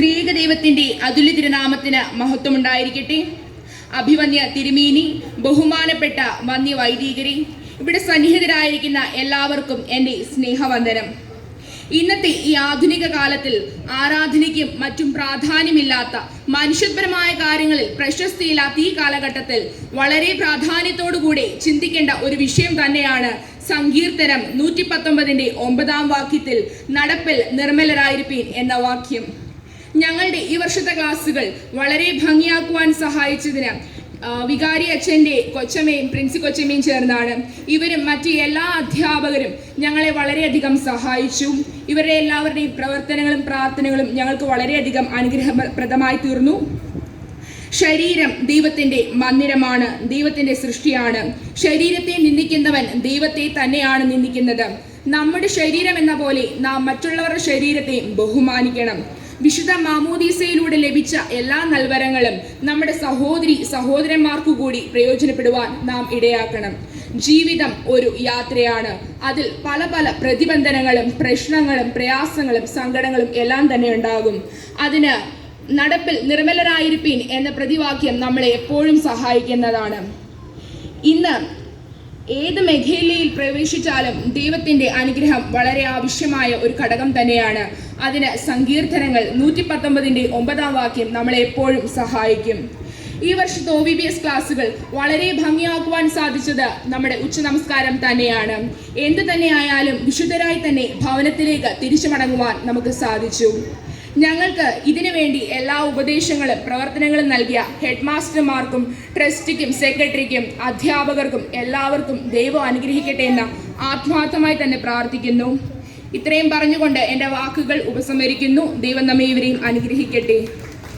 ത്രിയേക ദൈവത്തിന്റെ അതുല്യ തിരുനാമത്തിന് മഹത്വമുണ്ടായിരിക്കട്ടെ. അഭിവന്യ തിരുമേനി, ബഹുമാനപ്പെട്ട വന്യ വൈദികരെ, ഇവിടെ സന്നിഹിതരായിരിക്കുന്ന എല്ലാവർക്കും എൻ്റെ സ്നേഹവന്ദനം. ഇന്നത്തെ ഈ ആധുനിക കാലത്തിൽ ആരാധനയ്ക്കും മറ്റും പ്രാധാന്യമില്ലാത്ത, മനുഷ്യപരമായ കാര്യങ്ങളിൽ പ്രശസ്തിയില്ലാത്ത ഈ കാലഘട്ടത്തിൽ വളരെ പ്രാധാന്യത്തോടുകൂടി ചിന്തിക്കേണ്ട ഒരു വിഷയം തന്നെയാണ് സങ്കീർത്തനം 119 9 വാക്യത്തിൽ നടപ്പിൽ നിർമ്മലരായിരിപ്പീൻ എന്ന വാക്യം. ഞങ്ങളുടെ ഈ വർഷത്തെ ക്ലാസ്സുകൾ വളരെ ഭംഗിയാക്കുവാൻ സഹായിച്ചതിന് വികാരി അച്ഛൻ്റെ കൊച്ചമ്മയും പ്രിൻസി കൊച്ചമ്മയും ചേർന്നാണ്. ഇവരും മറ്റ് എല്ലാ അധ്യാപകരും ഞങ്ങളെ വളരെയധികം സഹായിച്ചു. ഇവരുടെ എല്ലാവരുടെയും പ്രവർത്തനങ്ങളും പ്രാർത്ഥനകളും ഞങ്ങൾക്ക് വളരെയധികം അനുഗ്രഹപ്രദമായി തീർന്നു. ശരീരം ദൈവത്തിൻ്റെ മന്ദിരമാണ്, ദൈവത്തിൻ്റെ സൃഷ്ടിയാണ്. ശരീരത്തെ നിന്ദിക്കുന്നവൻ ദൈവത്തെ തന്നെയാണ് നിന്ദിക്കുന്നത്. നമ്മുടെ ശരീരം എന്ന പോലെ നാം മറ്റുള്ളവരുടെ ശരീരത്തെ ബഹുമാനിക്കണം. വിശുദ്ധ മാമോദീസയിലൂടെ ലഭിച്ച എല്ലാ നൽവരങ്ങളും നമ്മുടെ സഹോദരന്മാർക്കു കൂടി പ്രയോജനപ്പെടുവാൻ നാം ഇടയാക്കണം. ജീവിതം ഒരു യാത്രയാണ്. അതിൽ പല പല പ്രതിബന്ധനങ്ങളും പ്രശ്നങ്ങളും പ്രയാസങ്ങളും സങ്കടങ്ങളും എല്ലാം തന്നെ ഉണ്ടാകും. അതിന് നടപ്പിൽ നിർമ്മലരായിരിപ്പീൻ എന്ന പ്രതിവാക്യം നമ്മളെ എപ്പോഴും സഹായിക്കുന്നതാണ്. ഇന്ന് ഏത് മേഖലയിൽ പ്രവേശിച്ചാലും ദൈവത്തിൻ്റെ അനുഗ്രഹം വളരെ ആവശ്യമായ ഒരു ഘടകം തന്നെയാണ്. അതിന് സങ്കീർത്തനങ്ങൾ 119 9 വാക്യം നമ്മളെ എപ്പോഴും സഹായിക്കും. ഈ വർഷത്തെ OVBS ക്ലാസ്സുകൾ വളരെ ഭംഗിയാക്കുവാൻ സാധിച്ചത് നമ്മുടെ ഉച്ചനമസ്കാരം തന്നെയാണ്. എന്തു തന്നെയായാലും വിശുദ്ധരായി തന്നെ ഭവനത്തിലേക്ക് തിരിച്ചു മടങ്ങുവാൻ നമുക്ക് സാധിച്ചു. ഞങ്ങൾക്ക് ഇതിനു വേണ്ടി എല്ലാ ഉപദേശങ്ങളും പ്രവർത്തനങ്ങളും നൽകിയ ഹെഡ് മാസ്റ്റർമാർക്കും ട്രസ്റ്റിക്കും സെക്രട്ടറിക്കും അധ്യാപകർക്കും എല്ലാവർക്കും ദൈവം അനുഗ്രഹിക്കട്ടെ എന്ന് ആത്മാർത്ഥമായി തന്നെ പ്രാർത്ഥിക്കുന്നു. ഇത്രയും പറഞ്ഞുകൊണ്ട് എൻ്റെ വാക്കുകൾ ഉപസംഹരിക്കുന്നു. ദൈവം നമ്മെ ഇവരെയും അനുഗ്രഹിക്കട്ടെ.